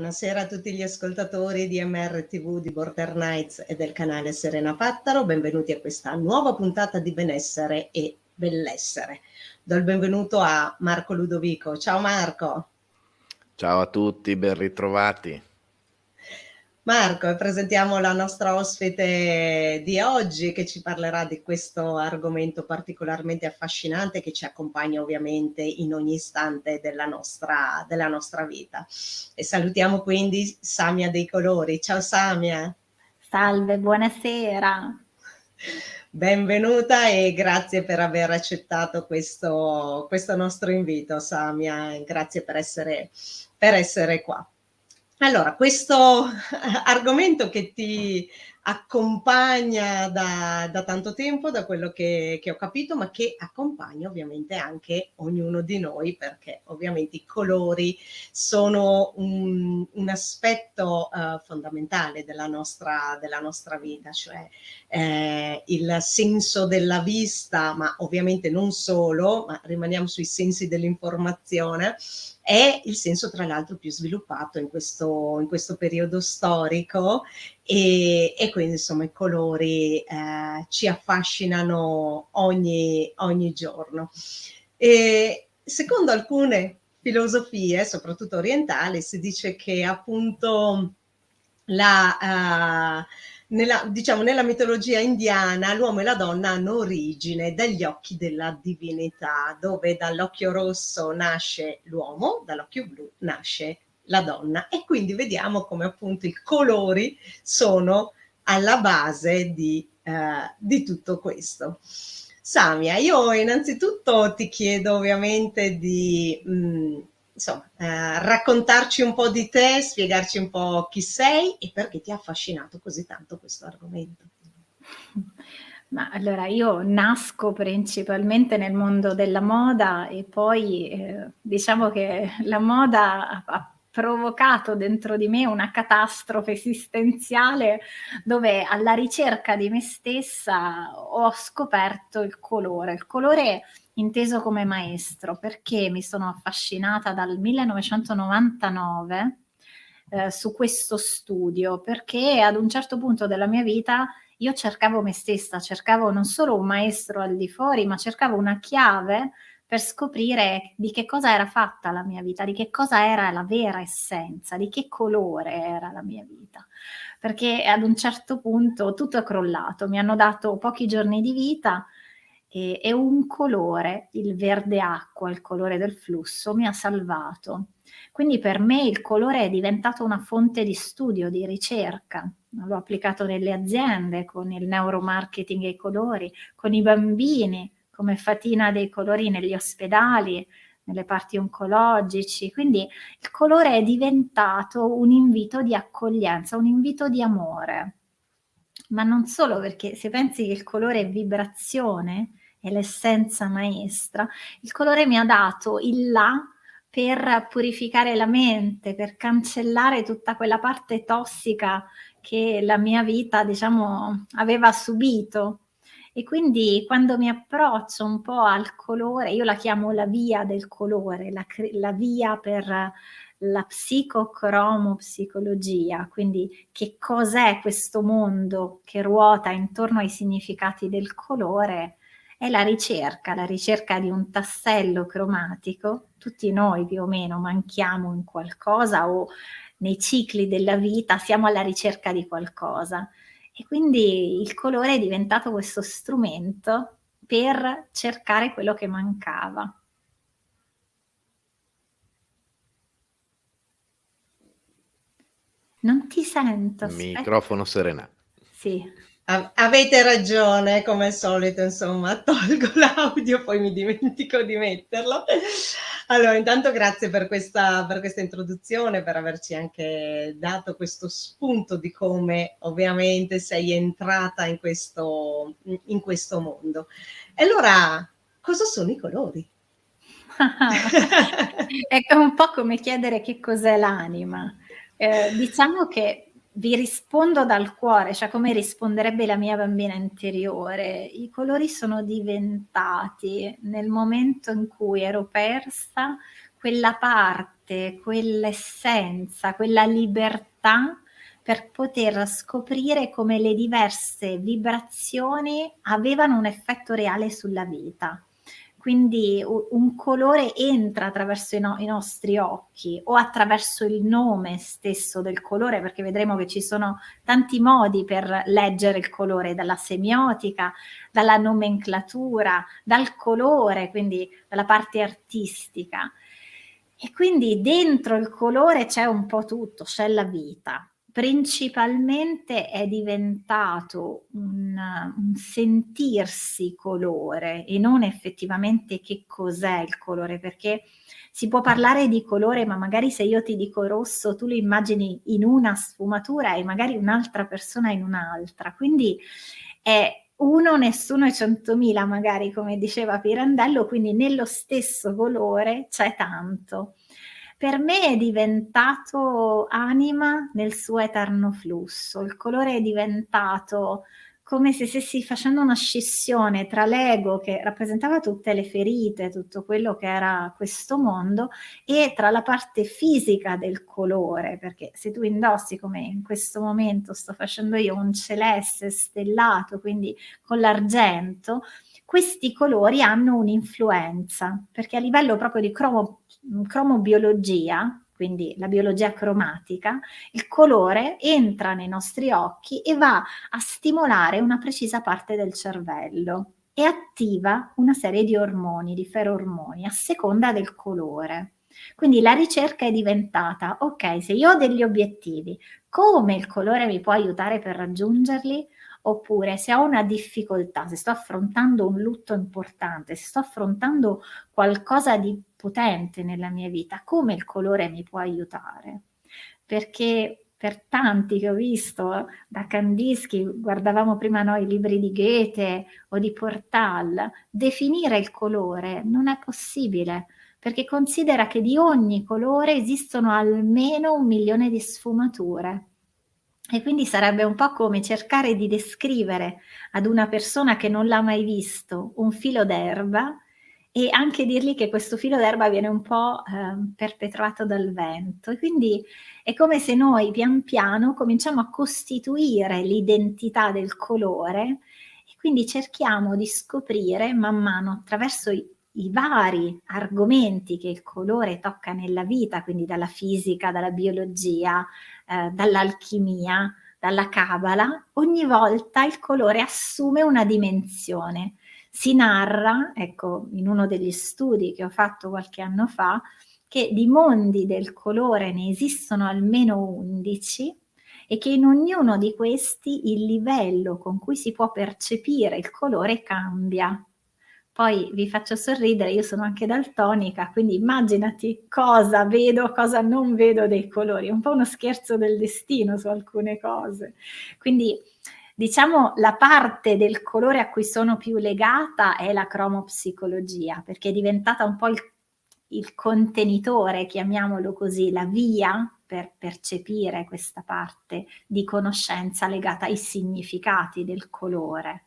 buonasera a tutti gli ascoltatori di MRTV, di Border Nights e del canale Serena Pattaro. Benvenuti a questa nuova puntata di benessere e bellessere. Do il benvenuto a Marco Ludovico. Ciao Marco. Ciao a tutti, ben ritrovati. Marco, e presentiamo la nostra ospite di oggi che ci parlerà di questo argomento particolarmente affascinante che ci accompagna ovviamente in ogni istante della nostra vita. E salutiamo quindi Samia dei Colori. Ciao Samia. Salve, buonasera. Benvenuta e grazie per aver accettato questo nostro invito, Samia, e grazie per essere qua. Allora, questo argomento che ti accompagna da tanto tempo, da quello che ho capito, ma che accompagna ovviamente anche ognuno di noi, perché ovviamente i colori sono un aspetto fondamentale della nostra vita, cioè il senso della vista, ma ovviamente non solo, ma rimaniamo sui sensi dell'informazione, è il senso tra l'altro più sviluppato in questo periodo storico e quindi insomma i colori ci affascinano ogni giorno. E secondo alcune filosofie, soprattutto orientali, si dice che appunto nella mitologia indiana l'uomo e la donna hanno origine dagli occhi della divinità, dove dall'occhio rosso nasce l'uomo, dall'occhio blu nasce la donna, e quindi vediamo come appunto i colori sono alla base di tutto questo. Samia, io innanzitutto ti chiedo ovviamente di raccontarci un po' di te, spiegarci un po' chi sei e perché ti ha affascinato così tanto questo argomento. Ma allora io nasco principalmente nel mondo della moda e poi diciamo che la moda ha provocato dentro di me una catastrofe esistenziale dove alla ricerca di me stessa ho scoperto il colore inteso come maestro, perché mi sono affascinata dal 1999 su questo studio, perché ad un certo punto della mia vita io cercavo me stessa, cercavo non solo un maestro al di fuori, ma cercavo una chiave per scoprire di che cosa era fatta la mia vita, di che cosa era la vera essenza, di che colore era la mia vita. Perché ad un certo punto tutto è crollato, mi hanno dato pochi giorni di vita e un colore, il verde acqua, il colore del flusso, mi ha salvato. Quindi per me il colore è diventato una fonte di studio, di ricerca. L'ho applicato nelle aziende con il neuromarketing e i colori, con i bambini come fatina dei colori negli ospedali, nelle parti oncologici. Quindi il colore è diventato un invito di accoglienza, un invito di amore. Ma non solo, perché se pensi che il colore è vibrazione, è l'essenza maestra, il colore mi ha dato il là per purificare la mente, per cancellare tutta quella parte tossica che la mia vita, diciamo, aveva subito. E quindi quando mi approccio un po' al colore, io la chiamo la via del colore, la via per la psicocromopsicologia, quindi che cos'è questo mondo che ruota intorno ai significati del colore, è la ricerca di un tassello cromatico. Tutti noi più o meno manchiamo in qualcosa o nei cicli della vita siamo alla ricerca di qualcosa. E quindi il colore è diventato questo strumento per cercare quello che mancava. Non ti sento. Aspetta. Microfono Serena. Sì. Avete ragione, come al solito, insomma, tolgo l'audio, poi mi dimentico di metterlo. Allora, intanto grazie per questa introduzione, per averci anche dato questo spunto di come ovviamente sei entrata in questo mondo. E allora, cosa sono i colori? È un po' come chiedere che cos'è l'anima. Diciamo che vi rispondo dal cuore, cioè come risponderebbe la mia bambina interiore. I colori sono diventati, nel momento in cui ero persa, quella parte parte, quell'essenza, quella libertà per poter scoprire come le diverse vibrazioni avevano un effetto reale sulla vita. Quindi un colore entra attraverso i nostri occhi o attraverso il nome stesso del colore, perché vedremo che ci sono tanti modi per leggere il colore, dalla semiotica, dalla nomenclatura, dal colore, quindi dalla parte artistica. E quindi dentro il colore c'è un po' tutto, c'è la vita. Principalmente è diventato un sentirsi colore e non effettivamente che cos'è il colore, perché si può parlare di colore, ma magari se io ti dico rosso, tu lo immagini in una sfumatura e magari un'altra persona in un'altra. Quindi è uno, nessuno e 100.000, magari, come diceva Pirandello, quindi nello stesso colore c'è tanto. Per me è diventato anima nel suo eterno flusso. Il colore è diventato come se stessi facendo una scissione tra l'ego, che rappresentava tutte le ferite, tutto quello che era questo mondo, e tra la parte fisica del colore, perché se tu indossi, come in questo momento sto facendo io, un celeste stellato, quindi con l'argento, questi colori hanno un'influenza, perché a livello proprio di cromobiologia, quindi la biologia cromatica, il colore entra nei nostri occhi e va a stimolare una precisa parte del cervello e attiva una serie di ormoni, di ferormoni, a seconda del colore. Quindi la ricerca è diventata, ok, se io ho degli obiettivi, come il colore mi può aiutare per raggiungerli? Oppure se ho una difficoltà, se sto affrontando un lutto importante, se sto affrontando qualcosa di potente nella mia vita, come il colore mi può aiutare? Perché per tanti che ho visto, da Kandinsky, guardavamo prima noi i libri di Goethe o di Portal, definire il colore non è possibile, perché considera che di ogni colore esistono almeno 1.000.000 di sfumature. E quindi sarebbe un po' come cercare di descrivere ad una persona che non l'ha mai visto un filo d'erba e anche dirgli che questo filo d'erba viene un po' perpetrato dal vento. E quindi è come se noi pian piano cominciamo a costituire l'identità del colore e quindi cerchiamo di scoprire man mano attraverso i vari argomenti che il colore tocca nella vita, quindi dalla fisica, dalla biologia, dall'alchimia, dalla cabala, ogni volta il colore assume una dimensione. Si narra, ecco, in uno degli studi che ho fatto qualche anno fa, che di mondi del colore ne esistono almeno 11 e che in ognuno di questi il livello con cui si può percepire il colore cambia. Poi vi faccio sorridere, io sono anche daltonica, quindi immaginati cosa vedo, cosa non vedo dei colori, è un po' uno scherzo del destino su alcune cose. Quindi diciamo la parte del colore a cui sono più legata è la cromopsicologia, perché è diventata un po' il contenitore, chiamiamolo così, la via per percepire questa parte di conoscenza legata ai significati del colore.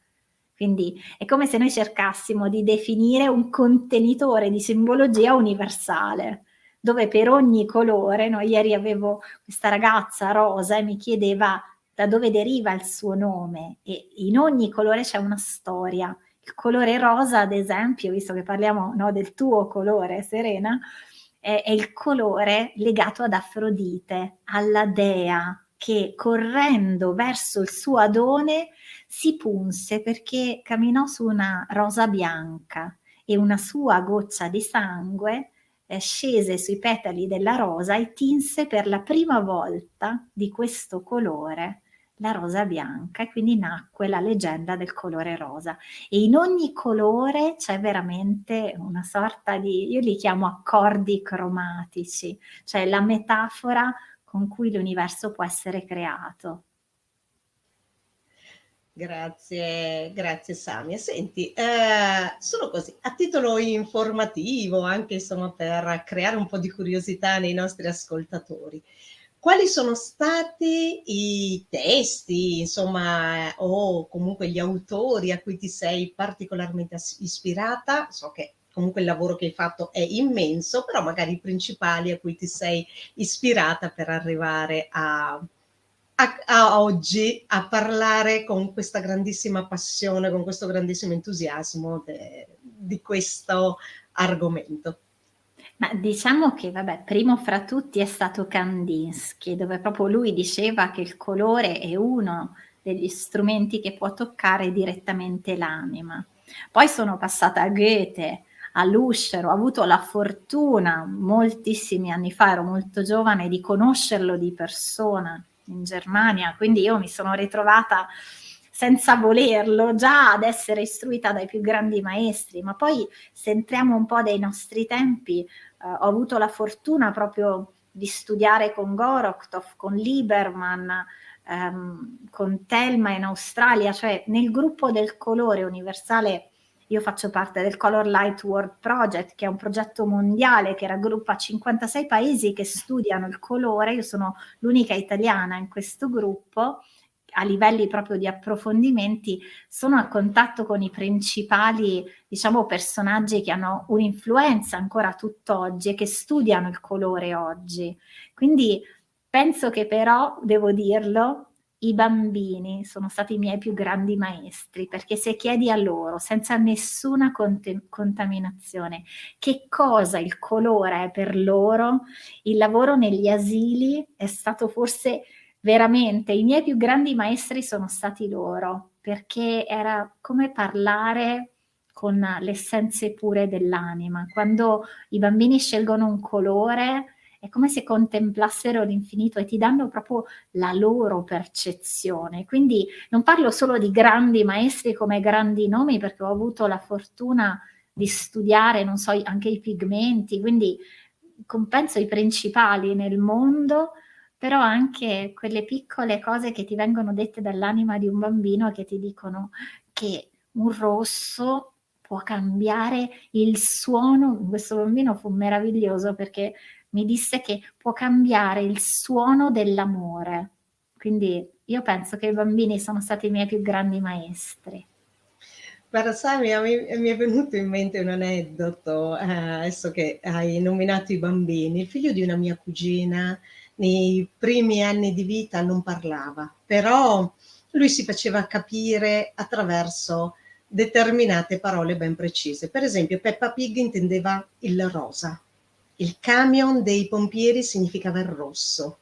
Quindi è come se noi cercassimo di definire un contenitore di simbologia universale, dove per ogni colore, no, ieri avevo questa ragazza Rosa e mi chiedeva da dove deriva il suo nome e in ogni colore c'è una storia. Il colore rosa, ad esempio, visto che parliamo, no, del tuo colore, Serena, è il colore legato ad Afrodite, alla dea, che correndo verso il suo adone si punse perché camminò su una rosa bianca e una sua goccia di sangue scese sui petali della rosa e tinse per la prima volta di questo colore la rosa bianca e quindi nacque la leggenda del colore rosa. E in ogni colore c'è veramente una sorta di, io li chiamo accordi cromatici, cioè la metafora con cui l'universo può essere creato. Grazie, grazie Samia. Senti, solo così, a titolo informativo, anche insomma per creare un po' di curiosità nei nostri ascoltatori, quali sono stati i testi, insomma, o comunque gli autori a cui ti sei particolarmente ispirata? So che comunque il lavoro che hai fatto è immenso, però magari i principali a cui ti sei ispirata per arrivare a oggi a parlare con questa grandissima passione, con questo grandissimo entusiasmo di questo argomento. Ma diciamo che, vabbè, primo fra tutti è stato Kandinsky, dove proprio lui diceva che il colore è uno degli strumenti che può toccare direttamente l'anima. Poi sono passata a Goethe, a Lüscher, ho avuto la fortuna moltissimi anni fa, ero molto giovane, di conoscerlo di persona in Germania, quindi io mi sono ritrovata senza volerlo già ad essere istruita dai più grandi maestri, ma poi se entriamo un po' dei nostri tempi, ho avuto la fortuna proprio di studiare con Gorochtov, con Lieberman, con Thelma in Australia, cioè nel gruppo del colore universale. Io faccio parte del Color Light World Project, che è un progetto mondiale che raggruppa 56 paesi che studiano il colore. Io sono l'unica italiana in questo gruppo. A livelli proprio di approfondimenti sono a contatto con i principali, diciamo, personaggi che hanno un'influenza ancora tutt'oggi e che studiano il colore oggi. Quindi penso che però, devo dirlo, i bambini sono stati i miei più grandi maestri, perché se chiedi a loro, senza nessuna contaminazione, che cosa il colore è per loro, il lavoro negli asili è stato forse veramente, i miei più grandi maestri sono stati loro, perché era come parlare con le essenze pure dell'anima. Quando i bambini scelgono un colore è come se contemplassero l'infinito e ti danno proprio la loro percezione. Quindi non parlo solo di grandi maestri come grandi nomi, perché ho avuto la fortuna di studiare, non so, anche i pigmenti, quindi compenso i principali nel mondo, però anche quelle piccole cose che ti vengono dette dall'anima di un bambino, che ti dicono che un rosso può cambiare il suono. Questo bambino fu meraviglioso perché mi disse che può cambiare il suono dell'amore. Quindi io penso che i bambini sono stati i miei più grandi maestri. Guarda, sai, mi è venuto in mente un aneddoto, adesso che hai nominato i bambini. Il figlio di una mia cugina nei primi anni di vita non parlava, però lui si faceva capire attraverso determinate parole ben precise. Per esempio, Peppa Pig intendeva il rosa, il camion dei pompieri significava il rosso,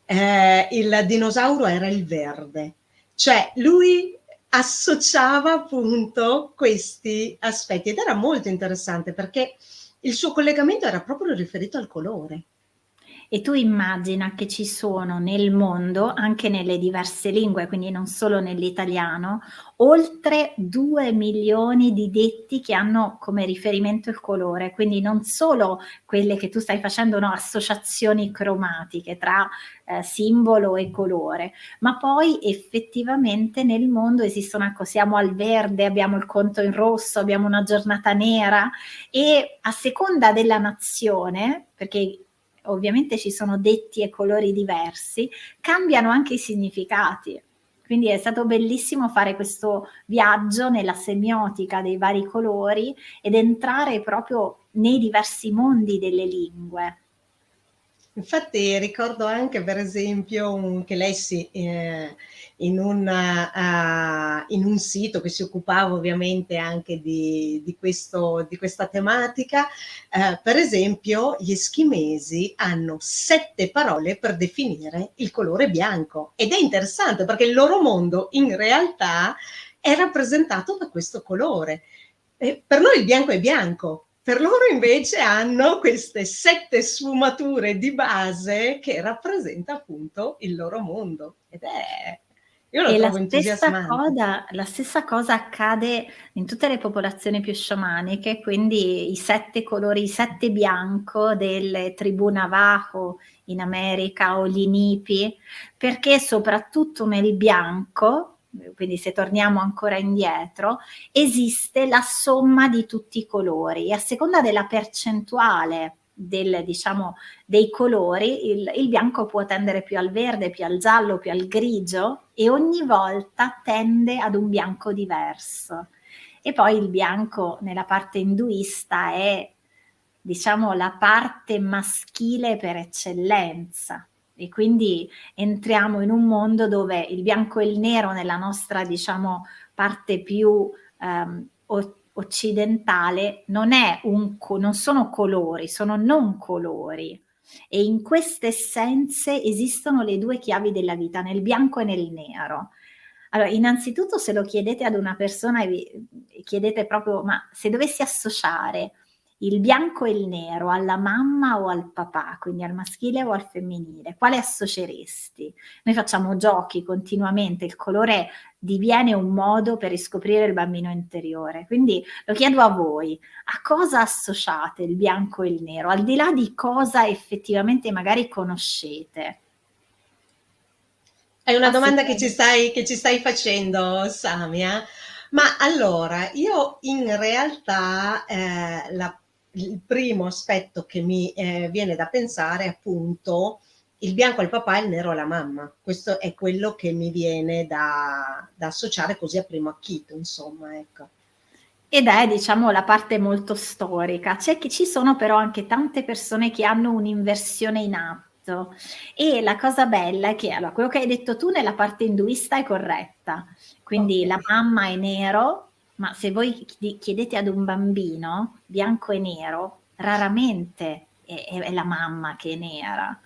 il dinosauro era il verde. Cioè lui associava appunto questi aspetti ed era molto interessante perché il suo collegamento era proprio riferito al colore. E tu immagina che ci sono nel mondo, anche nelle diverse lingue, quindi non solo nell'italiano, oltre 2 milioni di detti che hanno come riferimento il colore, quindi non solo quelle che tu stai facendo, no, associazioni cromatiche tra simbolo e colore, ma poi effettivamente nel mondo esistono, ecco, siamo al verde, abbiamo il conto in rosso, abbiamo una giornata nera, e a seconda della nazione, perché ovviamente ci sono detti e colori diversi, cambiano anche i significati. Quindi è stato bellissimo fare questo viaggio nella semiotica dei vari colori ed entrare proprio nei diversi mondi delle lingue. Infatti ricordo anche per esempio che lessi in un sito che si occupava ovviamente anche di questa tematica, per esempio gli eschimesi hanno 7 parole per definire il colore bianco ed è interessante perché il loro mondo in realtà è rappresentato da questo colore. Per noi il bianco è bianco. Per loro invece hanno queste 7 sfumature di base che rappresenta appunto il loro mondo ed è io lo E trovo entusiasmante. la stessa cosa accade in tutte le popolazioni più sciamaniche, quindi i 7 colori, i 7 bianco delle tribù Navajo in America o gli Inipi, perché soprattutto nel bianco, quindi se torniamo ancora indietro, esiste la somma di tutti i colori e a seconda della percentuale diciamo, dei colori, il bianco può tendere più al verde, più al giallo, più al grigio e ogni volta tende ad un bianco diverso. E poi il bianco nella parte induista è, diciamo, la parte maschile per eccellenza. E quindi entriamo in un mondo dove il bianco e il nero nella nostra, diciamo, parte più occidentale non sono colori, sono non colori. E in queste essenze esistono le due chiavi della vita, nel bianco e nel nero. Allora, innanzitutto se lo chiedete ad una persona e vi chiedete proprio, ma se dovessi associare il bianco e il nero alla mamma o al papà, quindi al maschile o al femminile, quale associeresti? Noi facciamo giochi continuamente, il colore diviene un modo per riscoprire il bambino interiore. Quindi lo chiedo a voi, a cosa associate il bianco e il nero, al di là di cosa effettivamente magari conoscete? È una domanda che ci stai facendo, Samia. Ma allora, io in realtà il primo aspetto che mi viene da pensare è appunto il bianco al papà e il nero alla mamma. Questo è quello che mi viene da associare così a primo acchito, insomma, ecco. Ed è, diciamo, la parte molto storica. Ci sono però anche tante persone che hanno un'inversione in atto. E la cosa bella è che, allora, quello che hai detto tu nella parte induista è corretta. Quindi la mamma è nero, ma se voi chiedete ad un bambino bianco e nero, raramente è la mamma che è nera.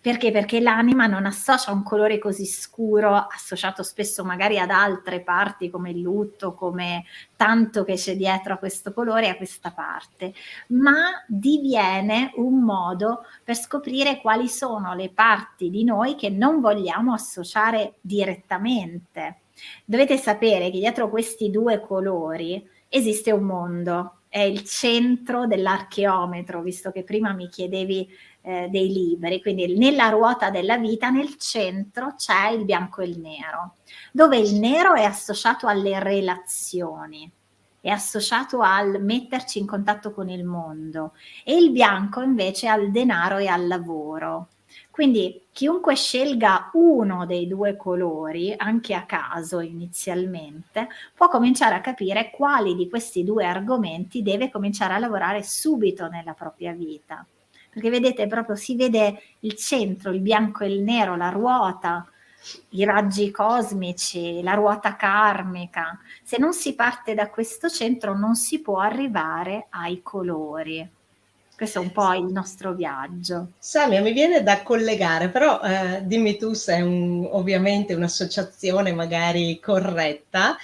Perché? Perché l'anima non associa un colore così scuro, associato spesso magari ad altre parti come il lutto, come tanto che c'è dietro a questo colore e a questa parte, ma diviene un modo per scoprire quali sono le parti di noi che non vogliamo associare direttamente. Dovete sapere che dietro questi due colori esiste un mondo, è il centro dell'archeometro, visto che prima mi chiedevi dei libri, quindi nella ruota della vita nel centro c'è il bianco e il nero, dove il nero è associato alle relazioni, è associato al metterci in contatto con il mondo, e il bianco invece al denaro e al lavoro. Quindi chiunque scelga uno dei due colori, anche a caso inizialmente, può cominciare a capire quali di questi due argomenti deve cominciare a lavorare subito nella propria vita. Perché vedete, proprio si vede il centro, il bianco e il nero, la ruota, i raggi cosmici, la ruota karmica. Se non si parte da questo centro non si può arrivare ai colori. Questo è un po' il nostro viaggio. Samia, mi viene da collegare, però dimmi tu se è ovviamente un'associazione magari corretta.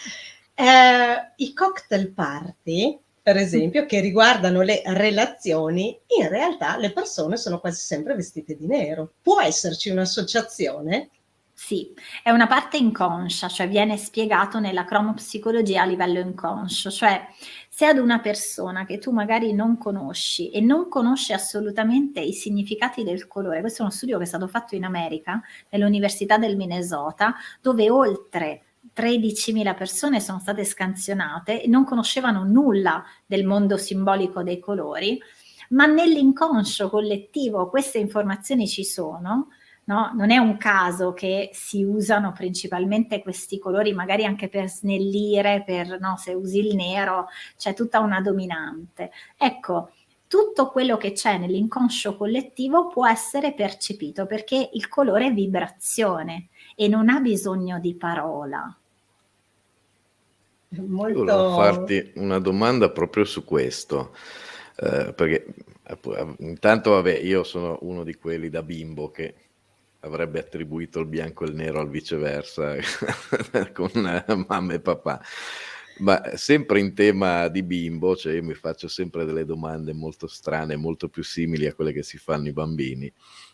I cocktail party, per esempio, che riguardano le relazioni, in realtà le persone sono quasi sempre vestite di nero. Può esserci un'associazione? Sì, è una parte inconscia, cioè viene spiegato nella cromopsicologia a livello inconscio, cioè se ad una persona che tu magari non conosci e non conosce assolutamente i significati del colore, questo è uno studio che è stato fatto in America, nell'Università del Minnesota, dove oltre 13.000 persone sono state scansionate e non conoscevano nulla del mondo simbolico dei colori, ma nell'inconscio collettivo queste informazioni ci sono. No? Non è un caso che si usano principalmente questi colori magari anche per snellire, no, se usi il nero c'è tutta una dominante. Ecco, tutto quello che c'è nell'inconscio collettivo può essere percepito perché il colore è vibrazione e non ha bisogno di parola. Volevo farti una domanda proprio su questo, perché intanto vabbè, io sono uno di quelli da bimbo che avrebbe attribuito il bianco e il nero al viceversa con mamma e papà. Ma sempre in tema di bimbo, cioè io mi faccio sempre delle domande molto strane, molto più simili a quelle che si fanno i bambini.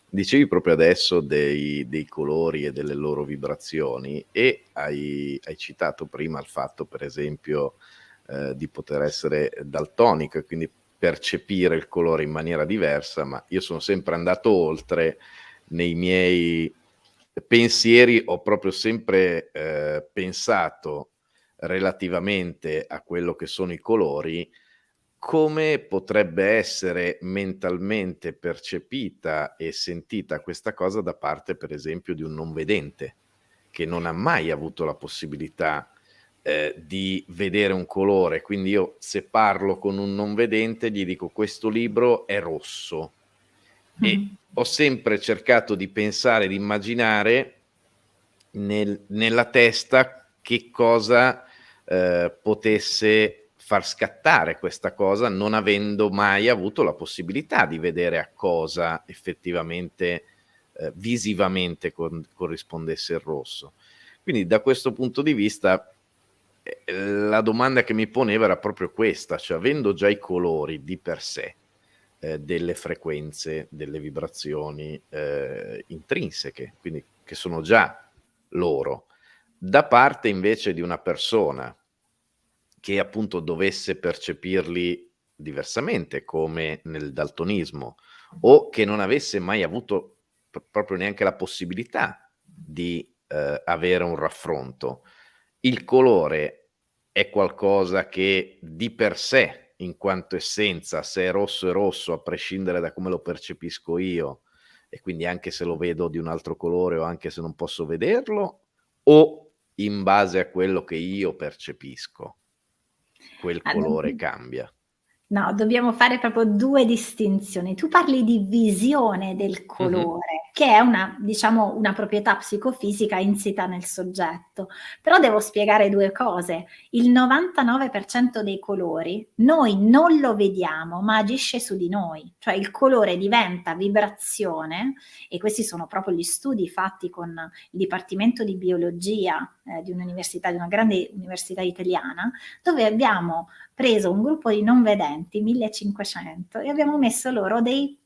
Dicevi proprio adesso dei colori e delle loro vibrazioni e hai citato prima il fatto, per esempio, di poter essere daltonico e quindi percepire il colore in maniera diversa, ma io sono sempre andato oltre. Nei miei pensieri ho proprio sempre pensato relativamente a quello che sono i colori, come potrebbe essere mentalmente percepita e sentita questa cosa da parte, per esempio, di un non vedente, che non ha mai avuto la possibilità di vedere un colore. Quindi io, se parlo con un non vedente, gli dico: questo libro è rosso. E ho sempre cercato di pensare, di immaginare nella testa che cosa potesse far scattare questa cosa, non avendo mai avuto la possibilità di vedere a cosa effettivamente visivamente corrispondesse il rosso. Quindi da questo punto di vista la domanda che mi poneva era proprio questa, cioè avendo già i colori di per sé, delle frequenze, delle vibrazioni intrinseche, quindi che sono già loro, da parte invece di una persona che appunto dovesse percepirli diversamente, come nel daltonismo, o che non avesse mai avuto proprio neanche la possibilità di avere un raffronto. Il colore è qualcosa che di per sé, in quanto essenza, se è rosso, a prescindere da come lo percepisco io, e quindi anche se lo vedo di un altro colore o anche se non posso vederlo, o in base a quello che io percepisco, quel colore cambia. No, dobbiamo fare proprio 2 distinzioni. Tu parli di visione del colore, che è una, diciamo, una proprietà psicofisica insita nel soggetto. Però devo spiegare 2 cose. Il 99% dei colori noi non lo vediamo, ma agisce su di noi. Cioè il colore diventa vibrazione, e questi sono proprio gli studi fatti con il Dipartimento di Biologia di un'università, di una grande università italiana, dove abbiamo preso un gruppo di non vedenti, 1500, e abbiamo messo loro dei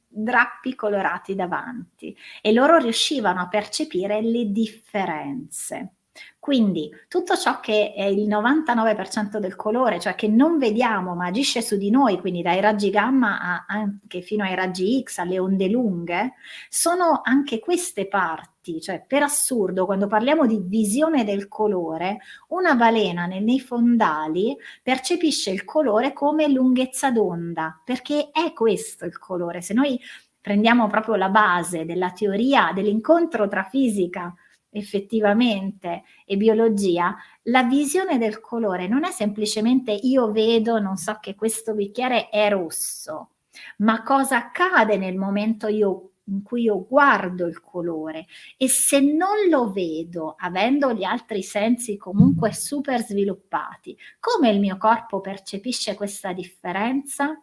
drappi colorati davanti e loro riuscivano a percepire le differenze. Quindi tutto ciò che è il 99% del colore, cioè che non vediamo ma agisce su di noi, quindi dai raggi gamma anche fino ai raggi X, alle onde lunghe, sono anche queste parti. Cioè, per assurdo, quando parliamo di visione del colore, una balena nei fondali percepisce il colore come lunghezza d'onda, perché è questo il colore. Se noi prendiamo proprio la base della teoria dell'incontro tra fisica effettivamente e biologia, la visione del colore non è semplicemente io vedo, non so, che questo bicchiere è rosso, ma cosa accade nel momento in cui io guardo il colore, e se non lo vedo, avendo gli altri sensi comunque super sviluppati, come il mio corpo percepisce questa differenza?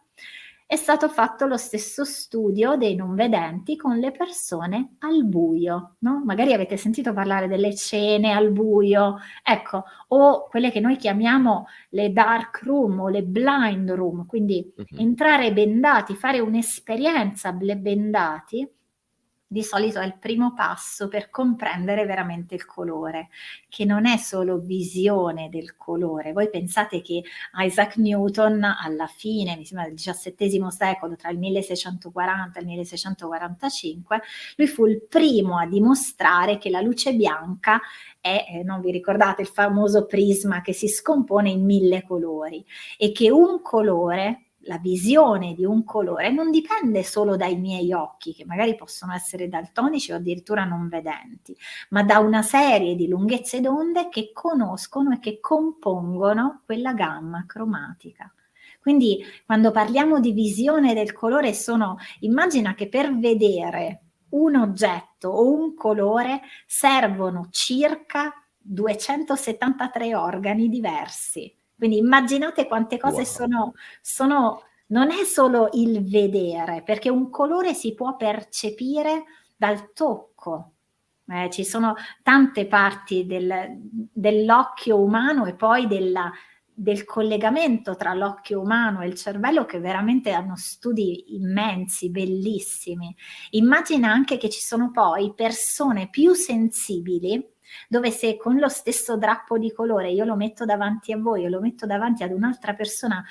È stato fatto lo stesso studio dei non vedenti con le persone al buio, no? Magari avete sentito parlare delle cene al buio, ecco, o quelle che noi chiamiamo le dark room o le blind room, quindi entrare bendati, fare un'esperienza bendati, di solito è il primo passo per comprendere veramente il colore, che non è solo visione del colore. Voi pensate che Isaac Newton alla fine, mi sembra del XVII secolo, tra il 1640 e il 1645, lui fu il primo a dimostrare che la luce bianca è, non vi ricordate il famoso prisma che si scompone in 1000 colori, e che un colore, la visione di un colore, non dipende solo dai miei occhi, che magari possono essere daltonici o addirittura non vedenti, ma da una serie di lunghezze d'onde che conoscono e che compongono quella gamma cromatica. Quindi quando parliamo di visione del colore, immagina che per vedere un oggetto o un colore servono circa 273 organi diversi. Quindi immaginate quante cose non è solo il vedere, perché un colore si può percepire dal tocco. Ci sono tante parti dell'occhio umano e poi del collegamento tra l'occhio umano e il cervello, che veramente hanno studi immensi, bellissimi. Immagina anche che ci sono poi persone più sensibili, dove se con lo stesso drappo di colore io lo metto davanti a voi o lo metto davanti ad un'altra persona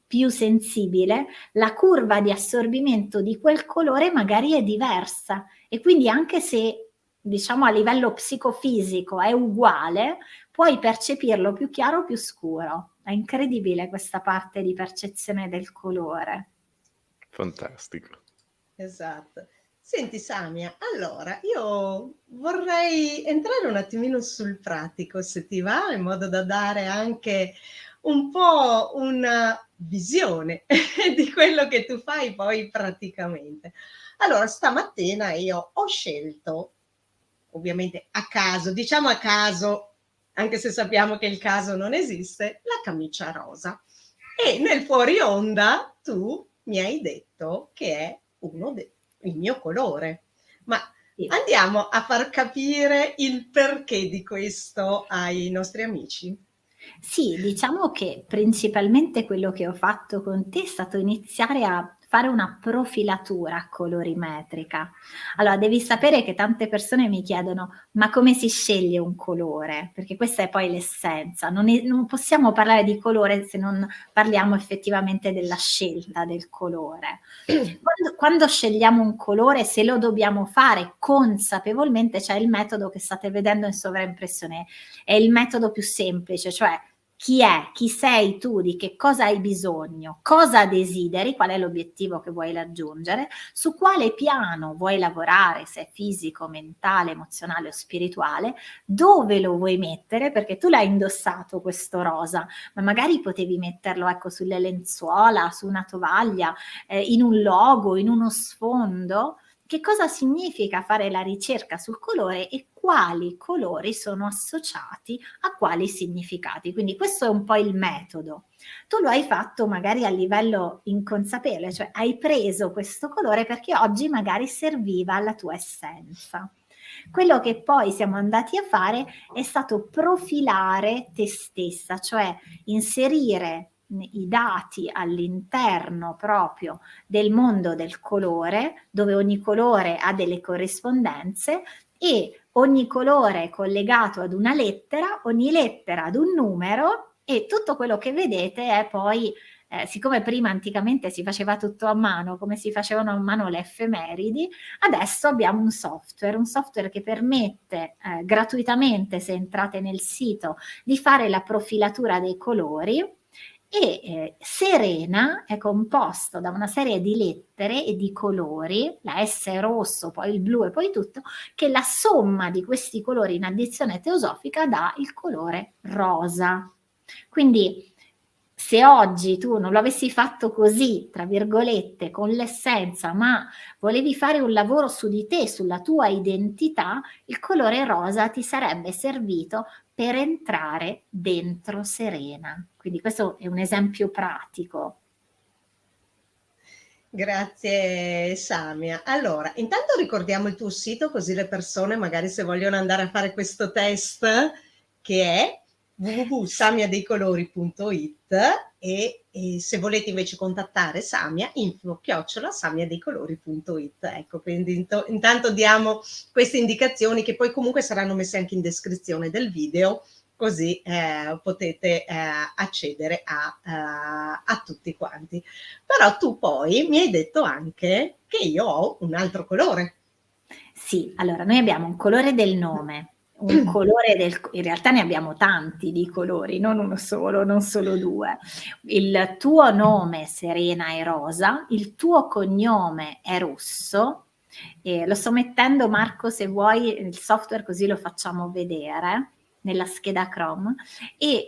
più sensibile, la curva di assorbimento di quel colore magari è diversa, e quindi anche se, diciamo, a livello psicofisico è uguale, puoi percepirlo più chiaro o più scuro. È incredibile questa parte di percezione del colore. Fantastico. Esatto. Senti Samia, allora io vorrei entrare un attimino sul pratico, se ti va, in modo da dare anche un po' una visione di quello che tu fai poi praticamente. Allora, stamattina io ho scelto, ovviamente a caso, diciamo a caso, anche se sappiamo che il caso non esiste, la camicia rosa. E nel fuori onda tu mi hai detto che è il mio colore. Ma Sì. andiamo a far capire il perché di questo ai nostri amici. Sì, diciamo che principalmente quello che ho fatto con te è stato iniziare a fare una profilatura colorimetrica. Allora, devi sapere che tante persone mi chiedono: "Ma come si sceglie un colore?" Perché questa è poi l'essenza. Non possiamo parlare di colore se non parliamo effettivamente della scelta del colore. Quando scegliamo un colore, se lo dobbiamo fare consapevolmente, c'è il metodo che state vedendo in sovraimpressione. È il metodo più semplice, cioè chi è, chi sei tu, di che cosa hai bisogno, cosa desideri, qual è l'obiettivo che vuoi raggiungere, su quale piano vuoi lavorare, se è fisico, mentale, emozionale o spirituale, dove lo vuoi mettere, perché tu l'hai indossato questo rosa, ma magari potevi metterlo, ecco, sulle lenzuola, su una tovaglia, in un logo, in uno sfondo. Che cosa significa fare la ricerca sul colore e quali colori sono associati a quali significati. Quindi questo è un po' il metodo. Tu lo hai fatto magari a livello inconsapevole, cioè hai preso questo colore perché oggi magari serviva alla tua essenza. Quello che poi siamo andati a fare è stato profilare te stessa, cioè inserire i dati all'interno proprio del mondo del colore, dove ogni colore ha delle corrispondenze e ogni colore è collegato ad una lettera, ogni lettera ad un numero e tutto quello che vedete è poi, siccome prima anticamente si faceva tutto a mano, come si facevano a mano le effemeridi, adesso abbiamo un software che permette gratuitamente, se entrate nel sito, di fare la profilatura dei colori e Serena è composto da una serie di lettere e di colori, la S è rosso, poi il blu e poi tutto, che la somma di questi colori in addizione teosofica dà il colore rosa. Quindi se oggi tu non lo avessi fatto così, tra virgolette, con l'essenza, ma volevi fare un lavoro su di te, sulla tua identità, il colore rosa ti sarebbe servito per entrare dentro Serena. Quindi questo è un esempio pratico. Grazie Samia. Allora, intanto ricordiamo il tuo sito così le persone magari se vogliono andare a fare questo test, che è www.samiadeicolori.it e se volete invece contattare Samia, info@samiadeicolori.it. Ecco, quindi intanto diamo queste indicazioni che poi comunque saranno messe anche in descrizione del video, così potete accedere a tutti quanti. Però tu poi mi hai detto anche che io ho un altro colore. Sì, allora noi abbiamo un colore del nome, un colore in realtà ne abbiamo tanti di colori, non uno solo, non solo due. Il tuo nome Serena è rosa, il tuo cognome è rosso. Lo sto mettendo Marco se vuoi il software così lo facciamo vedere nella scheda Chrome e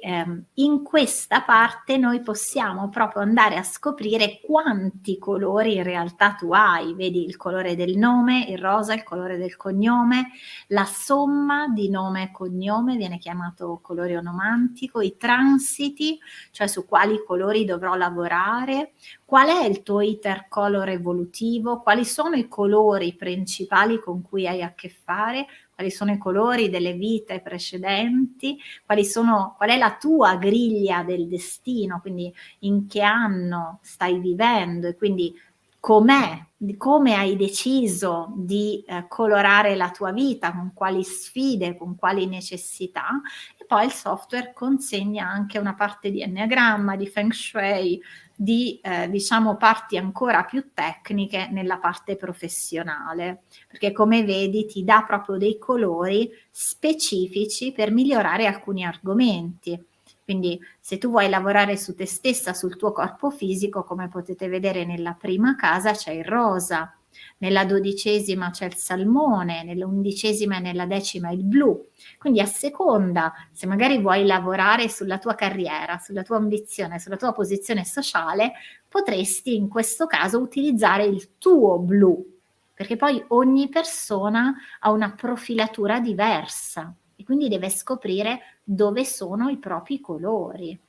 in questa parte noi possiamo proprio andare a scoprire quanti colori in realtà tu hai, vedi il colore del nome, il rosa, il colore del cognome, la somma di nome e cognome viene chiamato colore onomantico, i transiti, cioè su quali colori dovrò lavorare, qual è il tuo iter color evolutivo, quali sono i colori principali con cui hai a che fare, quali sono i colori delle vite precedenti, qual è la tua griglia del destino, quindi in che anno stai vivendo e quindi come hai deciso di colorare la tua vita, con quali sfide, con quali necessità, e poi il software consegna anche una parte di enneagramma, di feng shui, di diciamo parti ancora più tecniche nella parte professionale, perché come vedi ti dà proprio dei colori specifici per migliorare alcuni argomenti. Quindi se tu vuoi lavorare su te stessa, sul tuo corpo fisico, come potete vedere nella prima casa c'è il rosa. nella 12ª c'è il salmone, nell'11ª e nella 10ª il blu. Quindi a seconda, se magari vuoi lavorare sulla tua carriera, sulla tua ambizione, sulla tua posizione sociale, potresti in questo caso utilizzare il tuo blu, perché poi ogni persona ha una profilatura diversa e quindi deve scoprire dove sono i propri colori.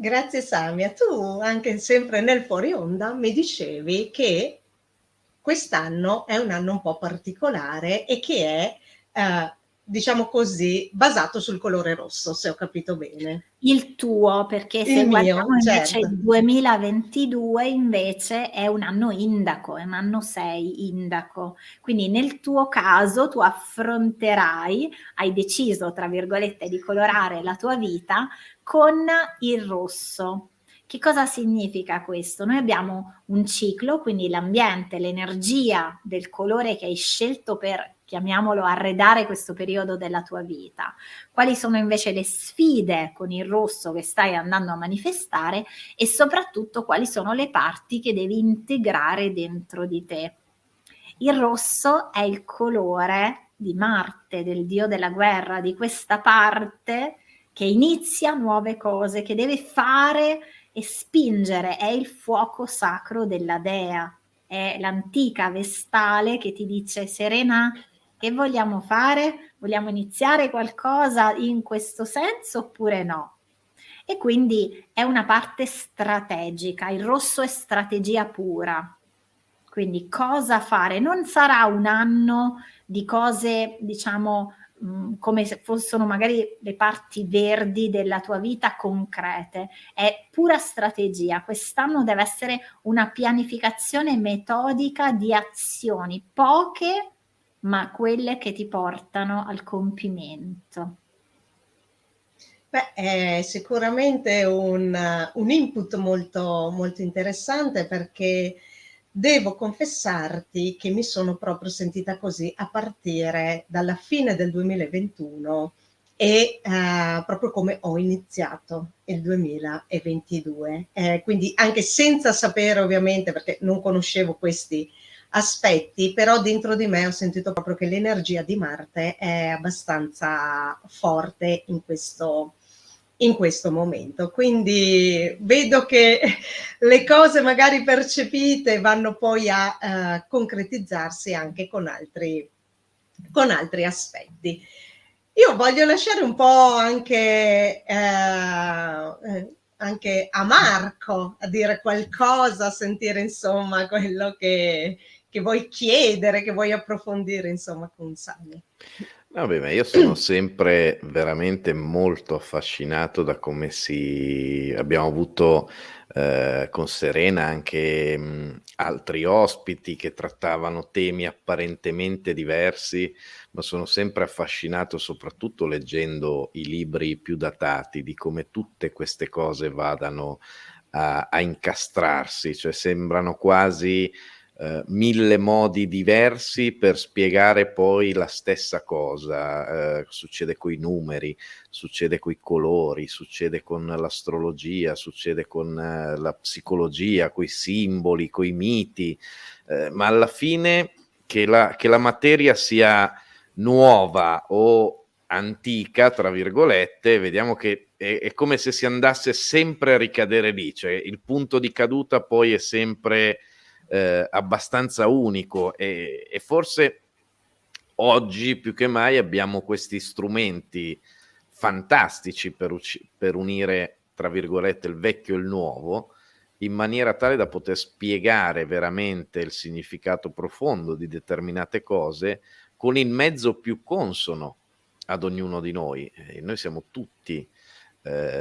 Grazie Samia. Tu anche sempre nel fuori onda mi dicevi che quest'anno è un anno un po' particolare e che è, diciamo così, basato sul colore rosso, se ho capito bene. Il tuo, perché se Il mio, guardiamo invece certo. il 2022 invece è un anno indaco, è un anno 6 indaco. Quindi nel tuo caso tu affronterai, hai deciso, tra virgolette, di colorare la tua vita con il rosso. Che cosa significa questo? Noi abbiamo un ciclo, quindi l'ambiente, l'energia del colore che hai scelto per, chiamiamolo, arredare questo periodo della tua vita. Quali sono invece le sfide con il rosso che stai andando a manifestare e soprattutto quali sono le parti che devi integrare dentro di te. Il rosso è il colore di Marte, del dio della guerra, di questa parte che inizia nuove cose, che deve fare e spingere, è il fuoco sacro della dea, è l'antica Vestale che ti dice: Serena, che vogliamo fare? Vogliamo iniziare qualcosa in questo senso oppure no? E quindi è una parte strategica, il rosso è strategia pura. Quindi cosa fare? Non sarà un anno di cose, diciamo, come se fossero magari le parti verdi della tua vita concrete, è pura strategia. Quest'anno deve essere una pianificazione metodica di azioni, poche, ma quelle che ti portano al compimento. Beh, è sicuramente un input molto, molto interessante, perché devo confessarti che mi sono proprio sentita così a partire dalla fine del 2021 e proprio come ho iniziato il 2022. Quindi anche senza sapere, ovviamente, perché non conoscevo questi aspetti, però dentro di me ho sentito proprio che l'energia di Marte è abbastanza forte in questo momento. Quindi vedo che le cose magari percepite vanno poi a concretizzarsi anche con altri aspetti. Io voglio lasciare un po' anche a Marco a dire qualcosa, a sentire insomma quello che vuoi chiedere, che vuoi approfondire insomma con Samia. Vabbè, ma io sono sempre veramente molto affascinato da come abbiamo avuto con Serena anche altri ospiti che trattavano temi apparentemente diversi, ma sono sempre affascinato, soprattutto leggendo i libri più datati, di come tutte queste cose vadano a incastrarsi, cioè sembrano quasi 1000 modi diversi per spiegare poi la stessa cosa. Succede coi numeri, succede coi colori, succede con l'astrologia, succede con la psicologia, coi simboli, coi miti, ma alla fine che la materia sia nuova o antica, tra virgolette, vediamo che è come se si andasse sempre a ricadere lì, cioè il punto di caduta poi è sempre abbastanza unico e forse oggi più che mai abbiamo questi strumenti fantastici per unire, tra virgolette, il vecchio e il nuovo, in maniera tale da poter spiegare veramente il significato profondo di determinate cose con il mezzo più consono ad ognuno di noi. Noi siamo tutti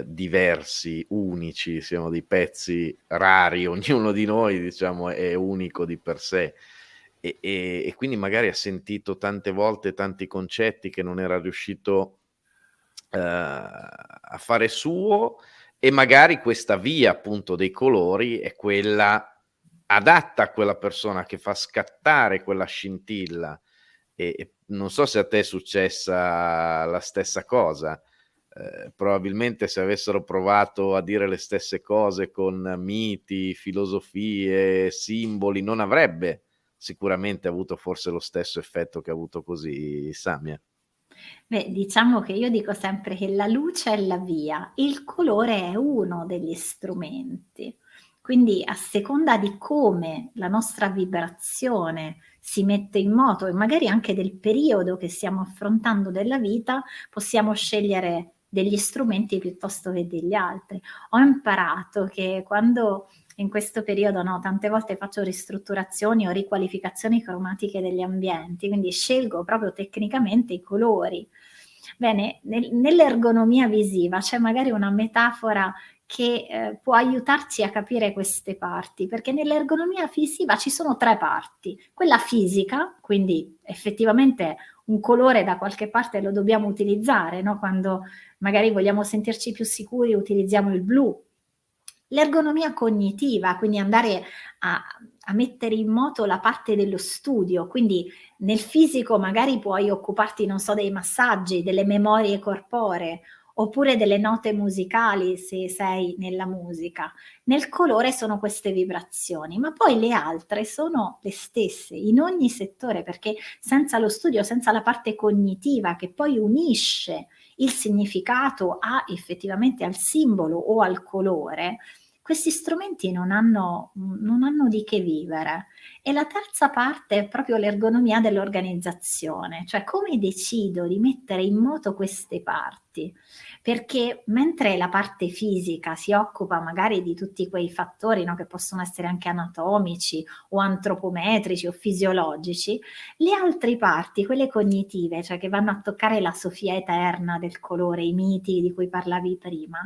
diversi, unici, siamo dei pezzi rari, ognuno di noi, diciamo, è unico di per sé. E quindi magari ha sentito tante volte tanti concetti che non era riuscito a fare suo, e magari questa via appunto dei colori è quella adatta a quella persona, che fa scattare quella scintilla. E non so se a te è successa la stessa cosa. probabilmente se avessero provato a dire le stesse cose con miti, filosofie, simboli, non avrebbe sicuramente avuto forse lo stesso effetto che ha avuto così Samia. Beh, diciamo che io dico sempre che la luce è la via, il colore è uno degli strumenti. Quindi a seconda di come la nostra vibrazione si mette in moto e magari anche del periodo che stiamo affrontando della vita, possiamo scegliere degli strumenti piuttosto che degli altri. Ho imparato che quando in questo periodo, no, tante volte faccio ristrutturazioni o riqualificazioni cromatiche degli ambienti, quindi scelgo proprio tecnicamente i colori. Bene, nell'ergonomia visiva c'è magari una metafora che può aiutarci a capire queste parti, perché nell'ergonomia visiva ci sono 3 parti. Quella fisica, quindi effettivamente un colore da qualche parte lo dobbiamo utilizzare, no? Quando magari vogliamo sentirci più sicuri utilizziamo il blu. L'ergonomia cognitiva, quindi andare a mettere in moto la parte dello studio, quindi nel fisico magari puoi occuparti, non so, dei massaggi, delle memorie corporee, oppure delle note musicali se sei nella musica. Nel colore sono queste vibrazioni, ma poi le altre sono le stesse in ogni settore, perché senza lo studio, senza la parte cognitiva che poi unisce il significato effettivamente al simbolo o al colore, questi strumenti non hanno di che vivere. E la terza parte è proprio l'ergonomia dell'organizzazione, cioè come decido di mettere in moto queste parti, perché mentre la parte fisica si occupa magari di tutti quei fattori, no, che possono essere anche anatomici o antropometrici o fisiologici, le altre parti, quelle cognitive, cioè che vanno a toccare la sofia eterna del colore, i miti di cui parlavi prima,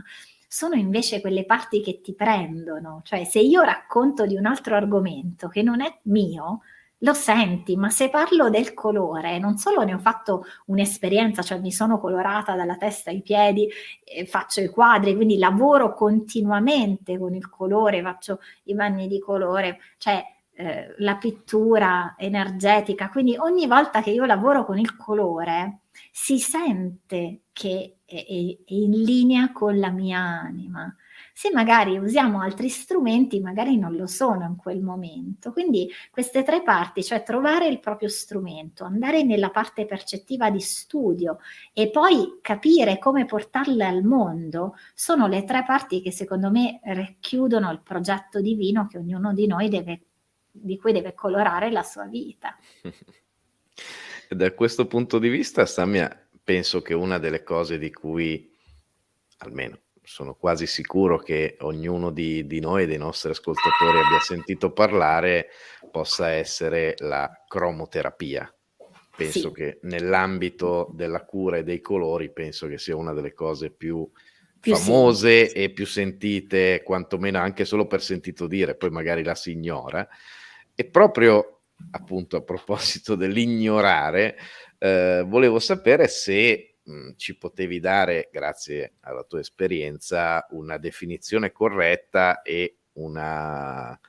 sono invece quelle parti che ti prendono. Cioè se io racconto di un altro argomento che non è mio, lo senti, ma se parlo del colore, non solo ne ho fatto un'esperienza, cioè mi sono colorata dalla testa ai piedi, faccio i quadri, quindi lavoro continuamente con il colore, faccio i bagni di colore, cioè la pittura energetica, quindi ogni volta che io lavoro con il colore si sente che è in linea con la mia anima. Se magari usiamo altri strumenti, magari non lo sono in quel momento. Quindi queste 3 parti, cioè trovare il proprio strumento, andare nella parte percettiva di studio e poi capire come portarle al mondo, sono le 3 parti che secondo me racchiudono il progetto divino che ognuno di noi di cui deve colorare la sua vita. E da questo punto di vista, Samia, penso che una delle cose di cui, almeno sono quasi sicuro che ognuno di noi, dei nostri ascoltatori, abbia sentito parlare, possa essere la cromoterapia. Penso Sì. che nell'ambito della cura e dei colori, penso che sia una delle cose più Più famose semplice. e più sentite, quantomeno anche solo per sentito dire, poi magari la si ignora. E proprio appunto a proposito dell'ignorare, volevo sapere se ci potevi dare, grazie alla tua esperienza, una definizione corretta e una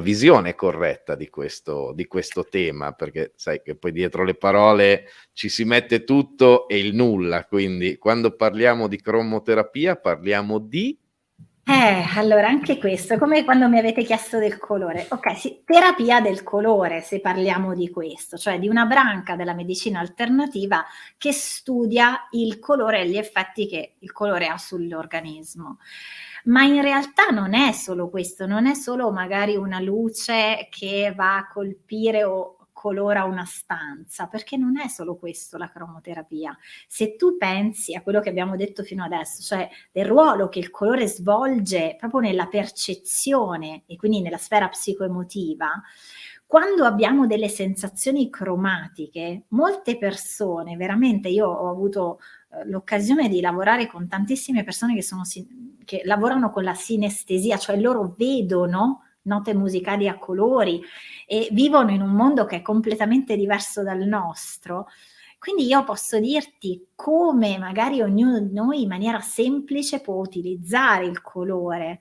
visione corretta di questo tema, perché sai che poi dietro le parole ci si mette tutto e il nulla, quindi quando parliamo di cromoterapia parliamo di... Allora anche questo, come quando mi avete chiesto del colore. Okay, sì, terapia del colore, se parliamo di questo, cioè di una branca della medicina alternativa che studia il colore e gli effetti che il colore ha sull'organismo. Ma in realtà non è solo questo, non è solo magari una luce che va a colpire o colora una stanza, perché non è solo questo la cromoterapia. Se tu pensi a quello che abbiamo detto fino adesso, cioè del ruolo che il colore svolge proprio nella percezione e quindi nella sfera psicoemotiva, quando abbiamo delle sensazioni cromatiche, molte persone, veramente io ho avuto l'occasione di lavorare con tantissime persone che lavorano con la sinestesia, cioè loro vedono note musicali a colori e vivono in un mondo che è completamente diverso dal nostro. Quindi io posso dirti come magari ognuno di noi in maniera semplice può utilizzare il colore,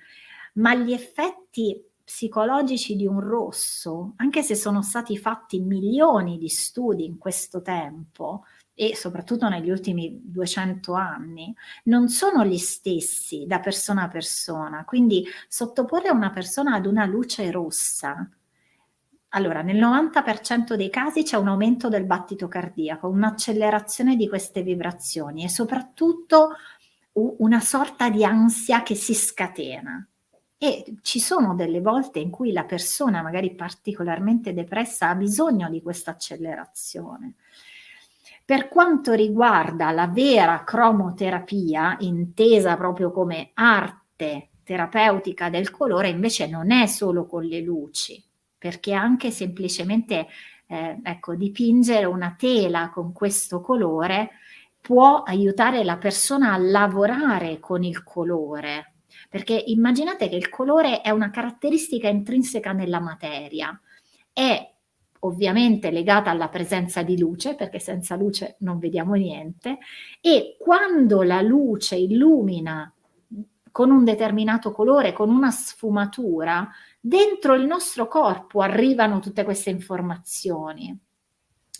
ma gli effetti psicologici di un rosso, anche se sono stati fatti milioni di studi in questo tempo, e soprattutto negli ultimi 200 anni, non sono gli stessi da persona a persona. Quindi sottoporre una persona ad una luce rossa, allora nel 90% dei casi c'è un aumento del battito cardiaco, un'accelerazione di queste vibrazioni e soprattutto una sorta di ansia che si scatena. E ci sono delle volte in cui la persona, magari particolarmente depressa, ha bisogno di questa accelerazione. Per quanto riguarda la vera cromoterapia, intesa proprio come arte terapeutica del colore, invece non è solo con le luci, perché anche semplicemente ecco, dipingere una tela con questo colore può aiutare la persona a lavorare con il colore, perché immaginate che il colore è una caratteristica intrinseca nella materia, è ovviamente legata alla presenza di luce, perché senza luce non vediamo niente, e quando la luce illumina con un determinato colore, con una sfumatura, dentro il nostro corpo arrivano tutte queste informazioni.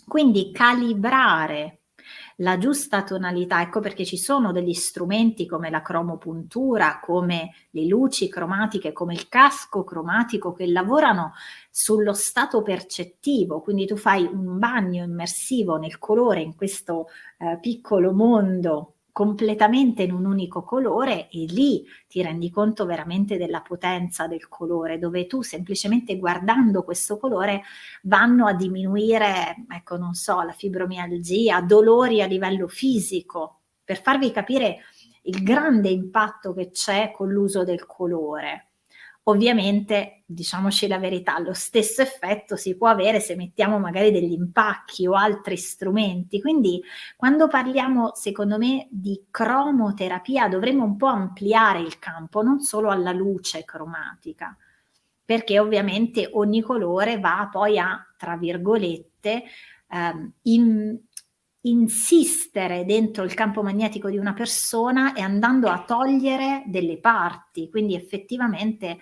Quindi calibrare la giusta tonalità, ecco perché ci sono degli strumenti come la cromopuntura, come le luci cromatiche, come il casco cromatico che lavorano sullo stato percettivo, quindi tu fai un bagno immersivo nel colore, in questo piccolo mondo completamente in un unico colore e lì ti rendi conto veramente della potenza del colore, dove tu semplicemente guardando questo colore vanno a diminuire, ecco, non so, la fibromialgia, dolori a livello fisico, per farvi capire il grande impatto che c'è con l'uso del colore. Ovviamente, diciamoci la verità, lo stesso effetto si può avere se mettiamo magari degli impacchi o altri strumenti, quindi quando parliamo, secondo me, di cromoterapia dovremmo un po' ampliare il campo, non solo alla luce cromatica, perché ovviamente ogni colore va poi a, tra virgolette, insistere dentro il campo magnetico di una persona e andando a togliere delle parti, quindi effettivamente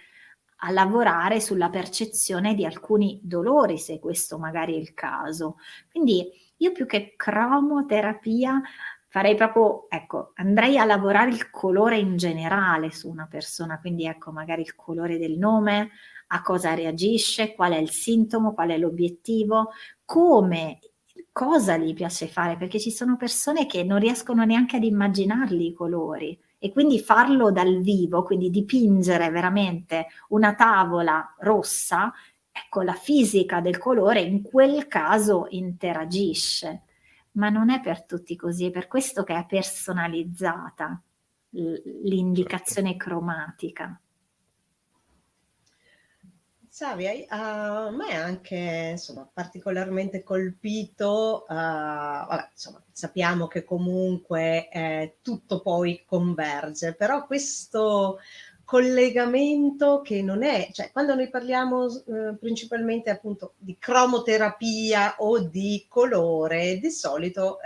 a lavorare sulla percezione di alcuni dolori, se questo magari è il caso. Quindi io più che cromoterapia farei proprio, ecco, andrei a lavorare il colore in generale su una persona, quindi ecco magari il colore del nome, a cosa reagisce, qual è il sintomo, qual è l'obiettivo, come, cosa gli piace fare, perché ci sono persone che non riescono neanche ad immaginarli i colori e quindi farlo dal vivo, quindi dipingere veramente una tavola rossa, ecco la fisica del colore in quel caso interagisce, ma non è per tutti così, è per questo che è personalizzata l'indicazione cromatica. Savi, a me ha anche insomma, particolarmente colpito, vabbè, insomma, sappiamo che comunque tutto poi converge, però questo collegamento che non è, cioè quando noi parliamo principalmente appunto di cromoterapia o di colore, di solito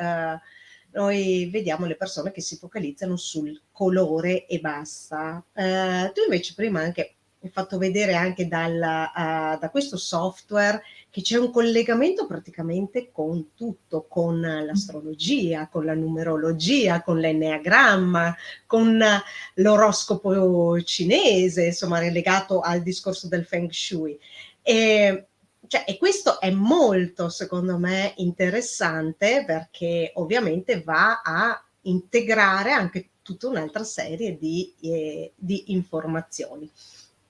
noi vediamo le persone che si focalizzano sul colore e basta. Tu invece prima anche hai fatto vedere anche da questo software che c'è un collegamento praticamente con tutto, con l'astrologia, con la numerologia, con l'enneagramma, con l'oroscopo cinese, insomma, legato al discorso del Feng Shui. E questo è molto, secondo me, interessante perché ovviamente va a integrare anche tutta un'altra serie di informazioni.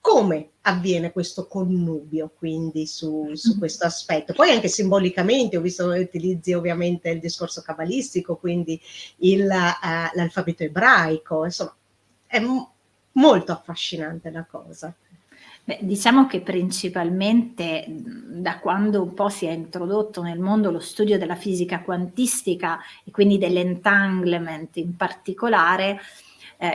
Come avviene questo connubio quindi su questo aspetto? Poi anche simbolicamente, ho visto che utilizzi ovviamente il discorso cabalistico, quindi l'alfabeto ebraico, insomma, è molto affascinante la cosa. Beh, diciamo che principalmente da quando un po' si è introdotto nel mondo lo studio della fisica quantistica e quindi dell'entanglement in particolare,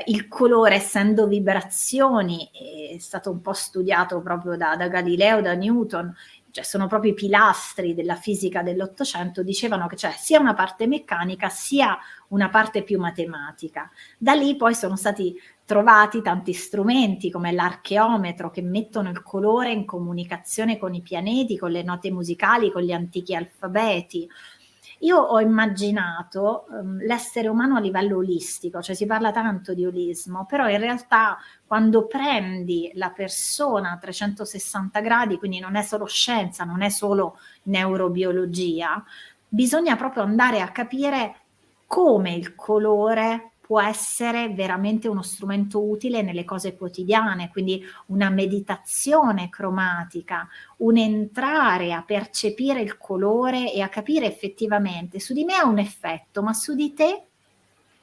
il colore essendo vibrazioni è stato un po' studiato proprio da Galileo, da Newton, cioè sono proprio i pilastri della fisica dell'Ottocento, dicevano che c'è sia una parte meccanica sia una parte più matematica. Da lì poi sono stati trovati tanti strumenti come l'archeometro che mettono il colore in comunicazione con i pianeti, con le note musicali, con gli antichi alfabeti. Io ho immaginato l'essere umano a livello olistico, cioè si parla tanto di olismo, però in realtà quando prendi la persona a 360 gradi, quindi non è solo scienza, non è solo neurobiologia, bisogna proprio andare a capire come il colore può essere veramente uno strumento utile nelle cose quotidiane, quindi una meditazione cromatica, un entrare a percepire il colore e a capire effettivamente su di me ha un effetto, ma su di te?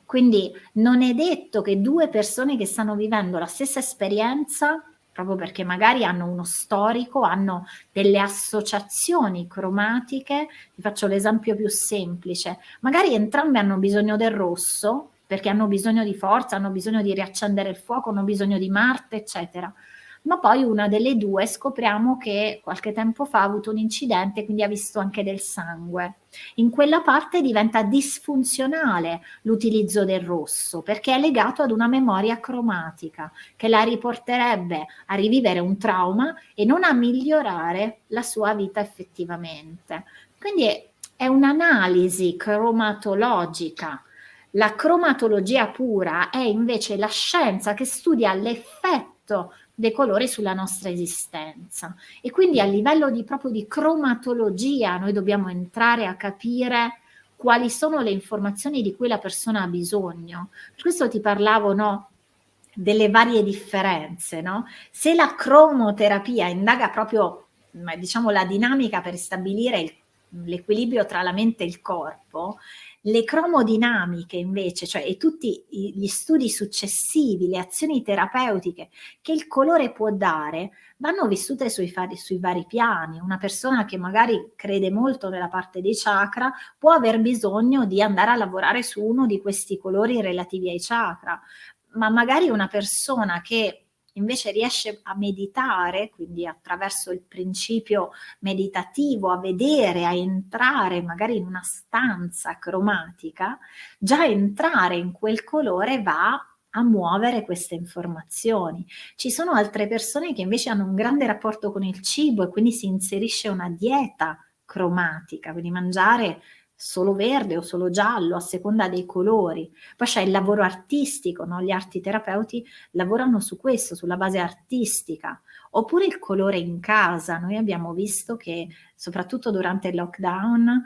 Quindi non è detto che due persone che stanno vivendo la stessa esperienza, proprio perché magari hanno uno storico, hanno delle associazioni cromatiche. Ti faccio l'esempio più semplice: magari entrambe hanno bisogno del rosso, perché hanno bisogno di forza, hanno bisogno di riaccendere il fuoco, hanno bisogno di Marte, eccetera. Ma poi una delle due scopriamo che qualche tempo fa ha avuto un incidente, quindi ha visto anche del sangue. In quella parte diventa disfunzionale l'utilizzo del rosso, perché è legato ad una memoria cromatica che la riporterebbe a rivivere un trauma e non a migliorare la sua vita effettivamente. Quindi è un'analisi cromatologica. La cromatologia pura è invece la scienza che studia l'effetto dei colori sulla nostra esistenza, e quindi a livello di proprio di cromatologia noi dobbiamo entrare a capire quali sono le informazioni di cui la persona ha bisogno. Per questo ti parlavo, no, delle varie differenze, no? Se la cromoterapia indaga proprio, diciamo, la dinamica per stabilire l'equilibrio tra la mente e il corpo, le cromodinamiche invece, cioè e tutti gli studi successivi, le azioni terapeutiche che il colore può dare, vanno vissute sui vari piani. Una persona che magari crede molto nella parte dei chakra può aver bisogno di andare a lavorare su uno di questi colori relativi ai chakra, ma magari una persona che invece riesce a meditare, quindi attraverso il principio meditativo, a vedere, a entrare magari in una stanza cromatica, già entrare in quel colore va a muovere queste informazioni. Ci sono altre persone che invece hanno un grande rapporto con il cibo e quindi si inserisce una dieta cromatica, quindi mangiare solo verde o solo giallo a seconda dei colori. Poi c'è il lavoro artistico, no? Gli artiterapeuti lavorano su questo, sulla base artistica. Oppure il colore in casa. Noi abbiamo visto che soprattutto durante il lockdown,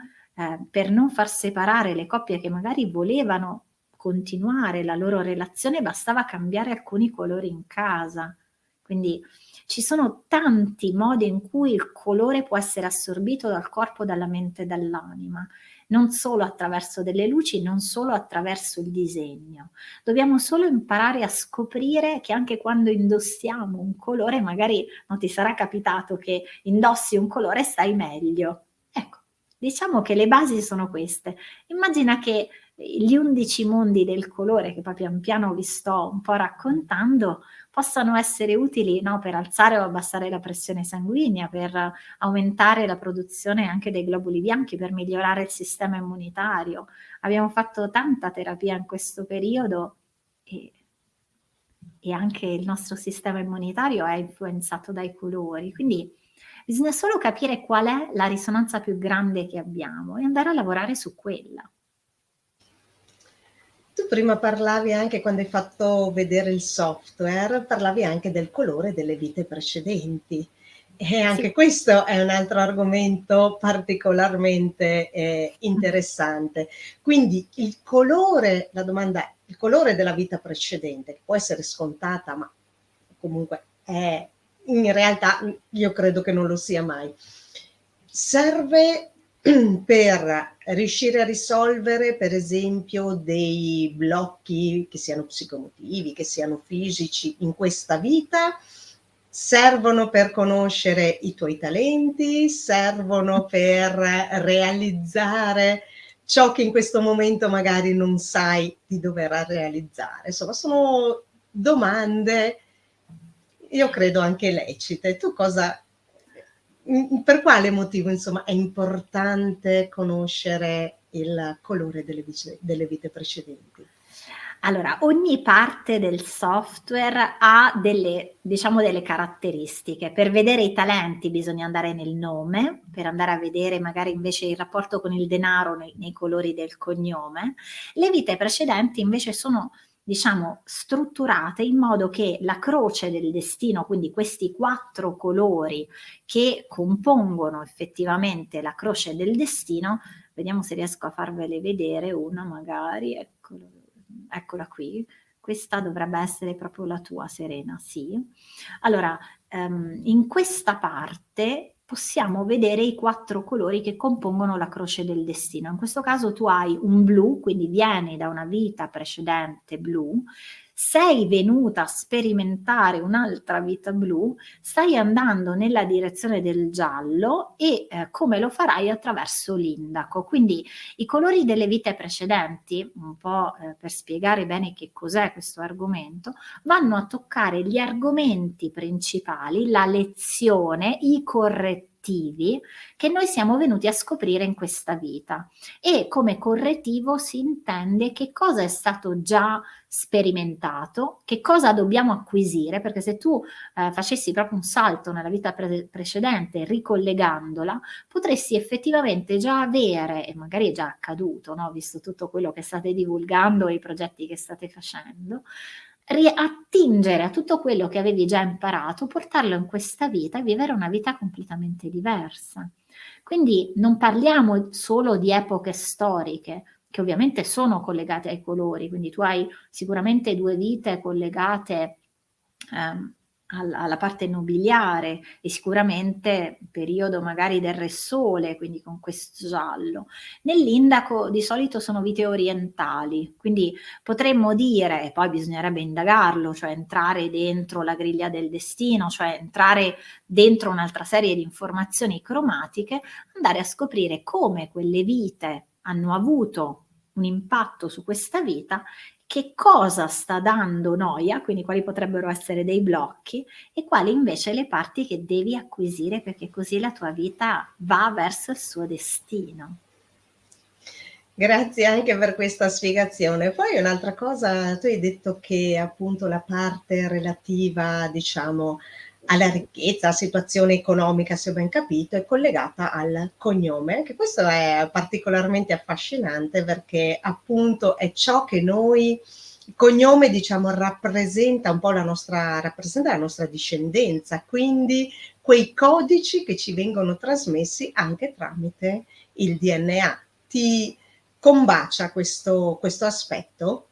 per non far separare le coppie che magari volevano continuare la loro relazione, bastava cambiare alcuni colori in casa. Quindi ci sono tanti modi in cui il colore può essere assorbito dal corpo, dalla mente e dall'anima, non solo attraverso delle luci, non solo attraverso il disegno. Dobbiamo solo imparare a scoprire che anche quando indossiamo un colore, magari non ti sarà capitato che indossi un colore e stai meglio. Ecco, diciamo che le basi sono queste. Immagina che gli 11 mondi del colore, che poi pian piano vi sto un po' raccontando, possano essere utili, no, per alzare o abbassare la pressione sanguigna, per aumentare la produzione anche dei globuli bianchi, per migliorare il sistema immunitario. Abbiamo fatto tanta terapia in questo periodo e anche il nostro sistema immunitario è influenzato dai colori. Quindi bisogna solo capire qual è la risonanza più grande che abbiamo e andare a lavorare su quella. Tu prima parlavi anche, quando hai fatto vedere il software, parlavi anche del colore delle vite precedenti. E anche Sì. questo è un altro argomento particolarmente interessante. Quindi il colore, la domanda è, il colore della vita precedente, che può essere scontata, ma comunque è, in realtà io credo che non lo sia mai, serve per riuscire a risolvere, per esempio, dei blocchi che siano psicomotivi, che siano fisici in questa vita? Servono per conoscere i tuoi talenti? Servono per realizzare ciò che in questo momento magari non sai di dover realizzare? Insomma, sono domande, io credo anche lecite. Tu cosa, per quale motivo, insomma, è importante conoscere il colore delle vite precedenti? Allora, ogni parte del software ha delle caratteristiche. Per vedere i talenti bisogna andare nel nome, per andare a vedere magari invece il rapporto con il denaro nei colori del cognome. Le vite precedenti invece sono, diciamo, strutturate in modo che la croce del destino, quindi questi 4 colori che compongono effettivamente la croce del destino, vediamo se riesco a farvele vedere una magari, eccola qui, questa dovrebbe essere proprio la tua, Serena, sì. Allora, in questa parte possiamo vedere i 4 colori che compongono la croce del destino. In questo caso tu hai un blu, quindi vieni da una vita precedente blu, sei venuta a sperimentare un'altra vita blu, stai andando nella direzione del giallo e come lo farai attraverso l'indaco. Quindi i colori delle vite precedenti, un po' per spiegare bene che cos'è questo argomento, vanno a toccare gli argomenti principali, la lezione, i correttivi che noi siamo venuti a scoprire in questa vita. E come correttivo si intende che cosa è stato già sperimentato, che cosa dobbiamo acquisire, perché se tu facessi proprio un salto nella vita precedente ricollegandola, potresti effettivamente già avere, e magari è già accaduto, no? Visto tutto quello che state divulgando e i progetti che state facendo, attingere a tutto quello che avevi già imparato, portarlo in questa vita e vivere una vita completamente diversa. Quindi non parliamo solo di epoche storiche, che ovviamente sono collegate ai colori, quindi tu hai sicuramente 2 vite collegate alla parte nobiliare e sicuramente periodo magari del Re Sole, quindi con questo giallo. Nell'indaco di solito sono vite orientali, quindi potremmo dire, e poi bisognerebbe indagarlo, cioè entrare dentro la griglia del destino, cioè entrare dentro un'altra serie di informazioni cromatiche, andare a scoprire come quelle vite hanno avuto un impatto su questa vita, che cosa sta dando noia, quindi quali potrebbero essere dei blocchi e quali invece le parti che devi acquisire perché così la tua vita va verso il suo destino. Grazie anche per questa spiegazione. Poi un'altra cosa, tu hai detto che appunto la parte relativa, diciamo, alla ricchezza, alla situazione economica, se ho ben capito, è collegata al cognome, che questo è particolarmente affascinante perché appunto è ciò che noi, il cognome, diciamo, rappresenta un po' rappresenta la nostra discendenza, quindi quei codici che ci vengono trasmessi anche tramite il DNA. Ti combacia questo aspetto?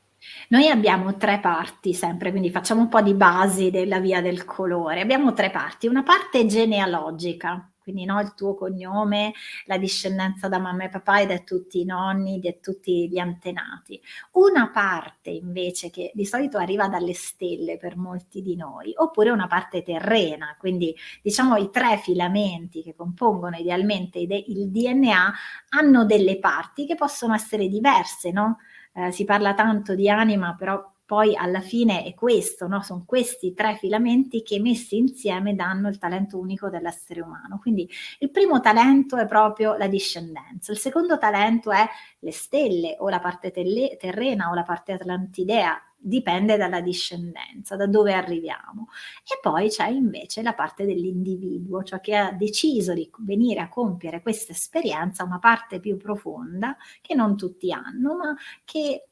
Noi abbiamo 3 parti sempre, quindi facciamo un po' di basi della via del colore. Abbiamo 3 parti, una parte genealogica, quindi no, il tuo cognome, la discendenza da mamma e papà ed è tutti i nonni, ed è tutti gli antenati. Una parte invece che di solito arriva dalle stelle per molti di noi, oppure una parte terrena, quindi diciamo i 3 filamenti che compongono idealmente il DNA hanno delle parti che possono essere diverse, no? Si parla tanto di anima, però poi alla fine è questo, no? Sono questi 3 filamenti che messi insieme danno il talento unico dell'essere umano. Quindi il primo talento è proprio la discendenza, il secondo talento è le stelle o la parte terrena o la parte atlantidea, dipende dalla discendenza, da dove arriviamo. E poi c'è invece la parte dell'individuo, cioè che ha deciso di venire a compiere questa esperienza, una parte più profonda che non tutti hanno, ma che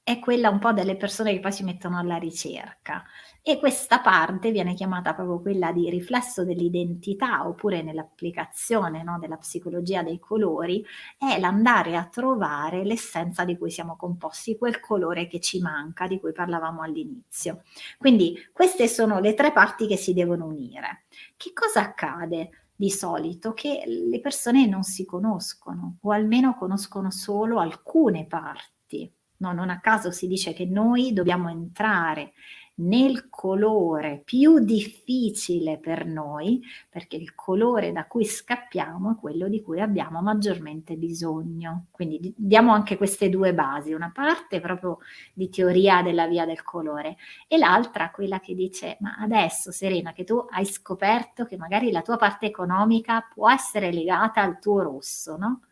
è quella un po' delle persone che poi si mettono alla ricerca. E questa parte viene chiamata proprio quella di riflesso dell'identità, oppure nell'applicazione, no, della psicologia dei colori, è l'andare a trovare l'essenza di cui siamo composti, quel colore che ci manca, di cui parlavamo all'inizio. Quindi queste sono le 3 parti che si devono unire. Che cosa accade? Di solito che le persone non si conoscono o almeno conoscono solo alcune parti. No, non a caso si dice che noi dobbiamo entrare nel colore più difficile per noi, perché il colore da cui scappiamo è quello di cui abbiamo maggiormente bisogno. Quindi diamo anche queste 2 basi, una parte proprio di teoria della via del colore e l'altra quella che dice: ma adesso Serena che tu hai scoperto che magari la tua parte economica può essere legata al tuo rosso, no?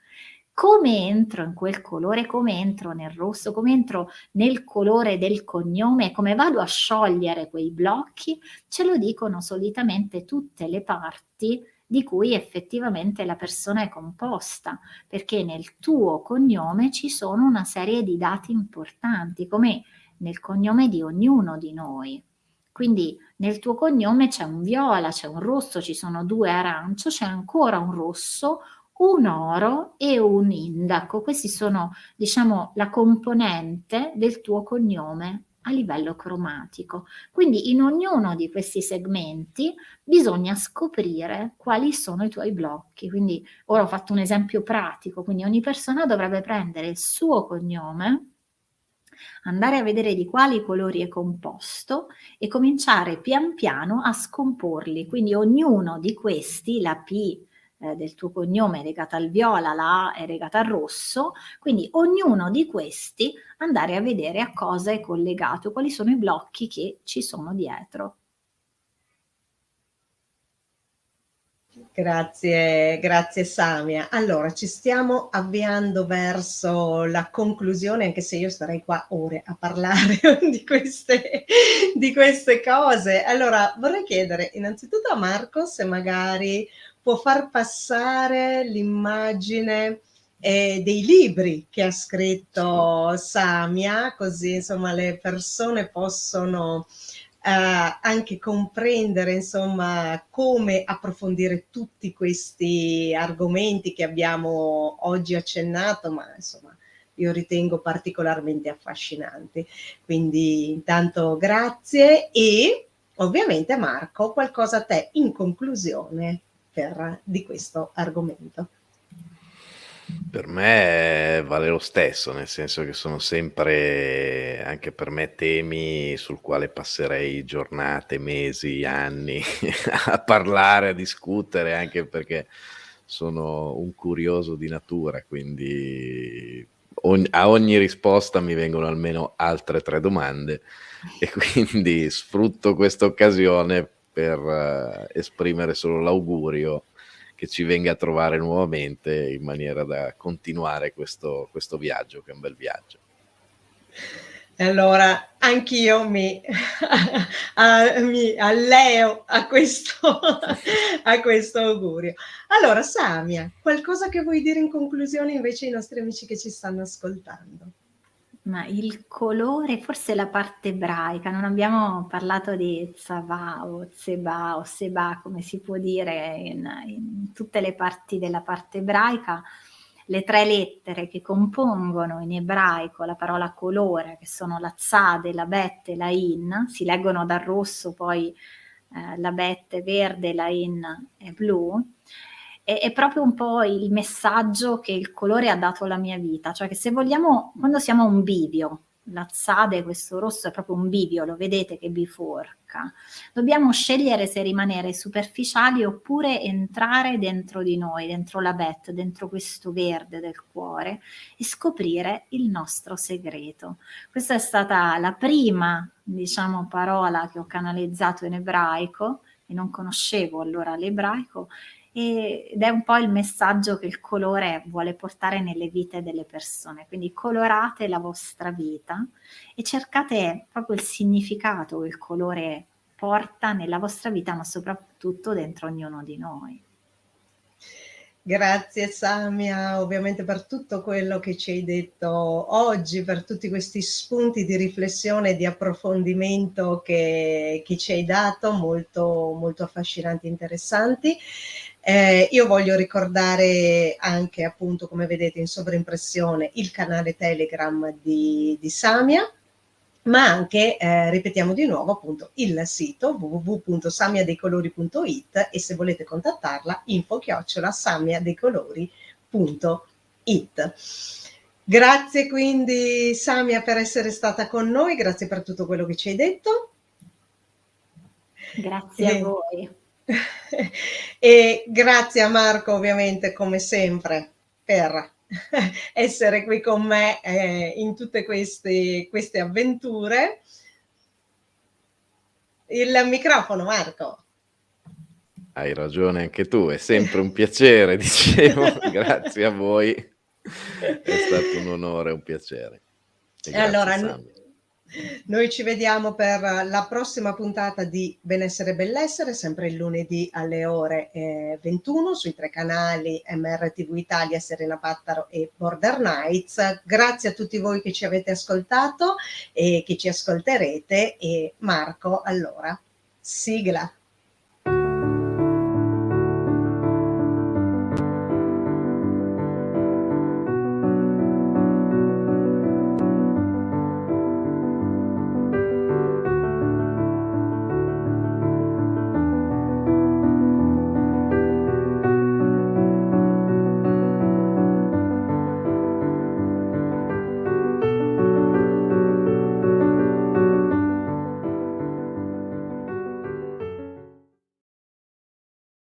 come entro in quel colore, come entro nel rosso, come entro nel colore del cognome, come vado a sciogliere quei blocchi, ce lo dicono solitamente tutte le parti di cui effettivamente la persona è composta, perché nel tuo cognome ci sono una serie di dati importanti, come nel cognome di ognuno di noi. Quindi nel tuo cognome c'è un viola, c'è un rosso, ci sono 2 arancio, c'è ancora un rosso, un oro e un indaco. Questi sono, diciamo, la componente del tuo cognome a livello cromatico. Quindi in ognuno di questi segmenti bisogna scoprire quali sono i tuoi blocchi. Quindi ora ho fatto un esempio pratico, quindi ogni persona dovrebbe prendere il suo cognome, andare a vedere di quali colori è composto e cominciare pian piano a scomporli. Quindi ognuno di questi, la P del tuo cognome è legata al viola, la A è legata al rosso, quindi ognuno di questi andare a vedere a cosa è collegato, quali sono i blocchi che ci sono dietro. Grazie Samia. Allora, ci stiamo avviando verso la conclusione, anche se io starei qua ore a parlare di queste cose. Allora, vorrei chiedere innanzitutto a Marco se magari può far passare l'immagine dei libri che ha scritto Samia, così insomma le persone possono anche comprendere insomma come approfondire tutti questi argomenti che abbiamo oggi accennato, ma insomma io ritengo particolarmente affascinanti. Quindi intanto grazie e ovviamente Marco, qualcosa a te in conclusione di questo argomento. Per me vale lo stesso, nel senso che sono sempre, anche per me, temi sul quale passerei giornate, mesi, anni a parlare, a discutere, anche perché sono un curioso di natura, quindi a ogni risposta mi vengono almeno altre 3 domande e quindi sfrutto questa occasione per esprimere solo l'augurio che ci venga a trovare nuovamente in maniera da continuare questo viaggio, che è un bel viaggio. Allora, anch'io mi alleo a questo augurio. Allora, Samia, qualcosa che vuoi dire in conclusione invece ai nostri amici che ci stanno ascoltando? Ma il colore, forse la parte ebraica, non abbiamo parlato di Tsava o Tseba o Seba, come si può dire in tutte le parti della parte ebraica. Le 3 lettere che compongono in ebraico la parola colore, che sono la Tzade, la Bet e la In, si leggono dal rosso, poi la Bet è verde, la In è blu. È proprio un po' il messaggio che il colore ha dato alla mia vita, cioè che se vogliamo, quando siamo a un bivio, la Tzade, questo rosso è proprio un bivio, lo vedete che biforca, dobbiamo scegliere se rimanere superficiali oppure entrare dentro di noi, dentro la Bet, dentro questo verde del cuore e scoprire il nostro segreto. Questa è stata la prima, diciamo, parola che ho canalizzato in ebraico e non conoscevo allora l'ebraico, ed è un po' il messaggio che il colore vuole portare nelle vite delle persone. Quindi colorate la vostra vita e cercate proprio il significato che il colore porta nella vostra vita, ma soprattutto dentro ognuno di noi. Grazie Samia, ovviamente per tutto quello che ci hai detto oggi, per tutti questi spunti di riflessione e di approfondimento che ci hai dato, molto, molto affascinanti e interessanti. Io voglio ricordare anche, appunto, come vedete in sovraimpressione, il canale Telegram di Samia, ma anche, ripetiamo di nuovo, appunto, il sito www.samiadeicolori.it e se volete contattarla info@samiadeicolori.it. Grazie quindi Samia per essere stata con noi, grazie per tutto quello che ci hai detto. Grazie a voi. E grazie a Marco ovviamente come sempre per essere qui con me in tutte queste avventure. Il microfono, Marco. Hai ragione anche tu, è sempre un piacere, dicevo, grazie a voi. È stato un onore, un piacere. E E allora, grazie Sammy. noi ci vediamo per la prossima puntata di Benessere e Bellessere, sempre il lunedì alle ore 21 sui 3 canali MRTV Italia, Serena Pattaro e Border Nights. Grazie a tutti voi che ci avete ascoltato e che ci ascolterete. E Marco, allora, sigla.